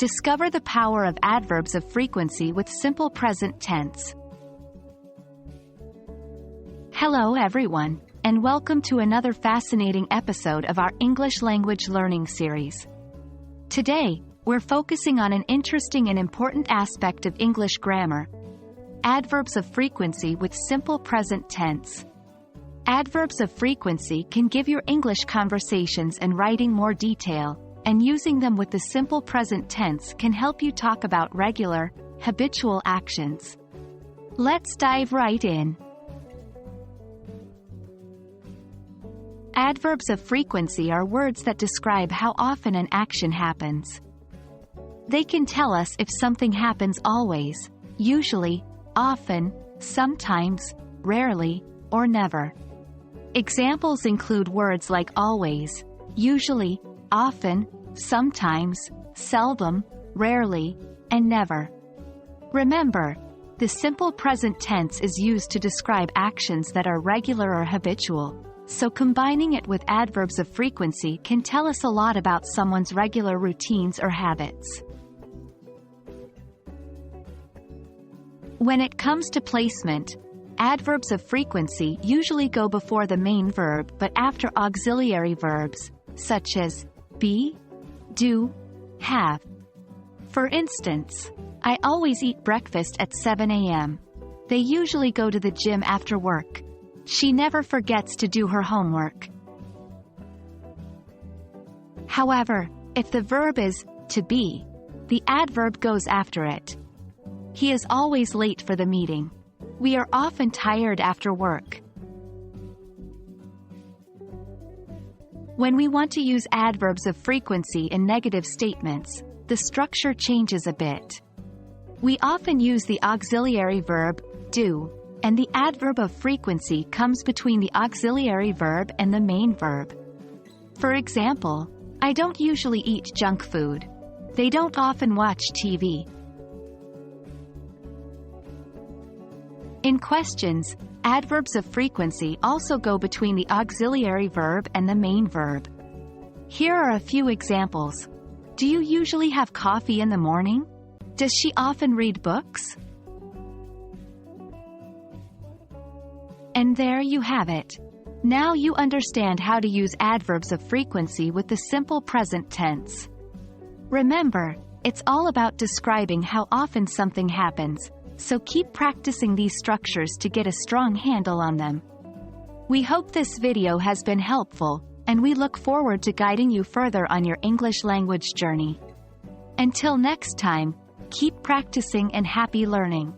Discover the power of adverbs of frequency with simple present tense. Hello everyone, and welcome to another fascinating episode of our English language learning series. Today, we're focusing on an interesting and important aspect of English grammar: adverbs of frequency with simple present tense. Adverbs of frequency can give your English conversations and writing more detail, and using them with the simple present tense can help you talk about regular, habitual actions. Let's dive right in. Adverbs of frequency are words that describe how often an action happens. They can tell us if something happens always, usually, often, sometimes, rarely, or never. Examples include words like always, usually, often, sometimes, seldom, rarely, and never. Remember, the simple present tense is used to describe actions that are regular or habitual, so combining it with adverbs of frequency can tell us a lot about someone's regular routines or habits. When it comes to placement, adverbs of frequency usually go before the main verb but after auxiliary verbs, such as be, do, have. For instance, I always eat breakfast at 7 a.m. They usually go to the gym after work. She never forgets to do her homework. However, if the verb is to be, the adverb goes after it. He is always late for the meeting. We are often tired after work. When we want to use adverbs of frequency in negative statements, the structure changes a bit. We often use the auxiliary verb, do, and the adverb of frequency comes between the auxiliary verb and the main verb. For example, I don't usually eat junk food. They don't often watch TV. In questions, adverbs of frequency also go between the auxiliary verb and the main verb. Here are a few examples. Do you usually have coffee in the morning? Does she often read books? And there you have it. Now you understand how to use adverbs of frequency with the simple present tense. Remember, it's all about describing how often something happens, so keep practicing these structures to get a strong handle on them. We hope this video has been helpful, and we look forward to guiding you further on your English language journey. Until next time, keep practicing and happy learning.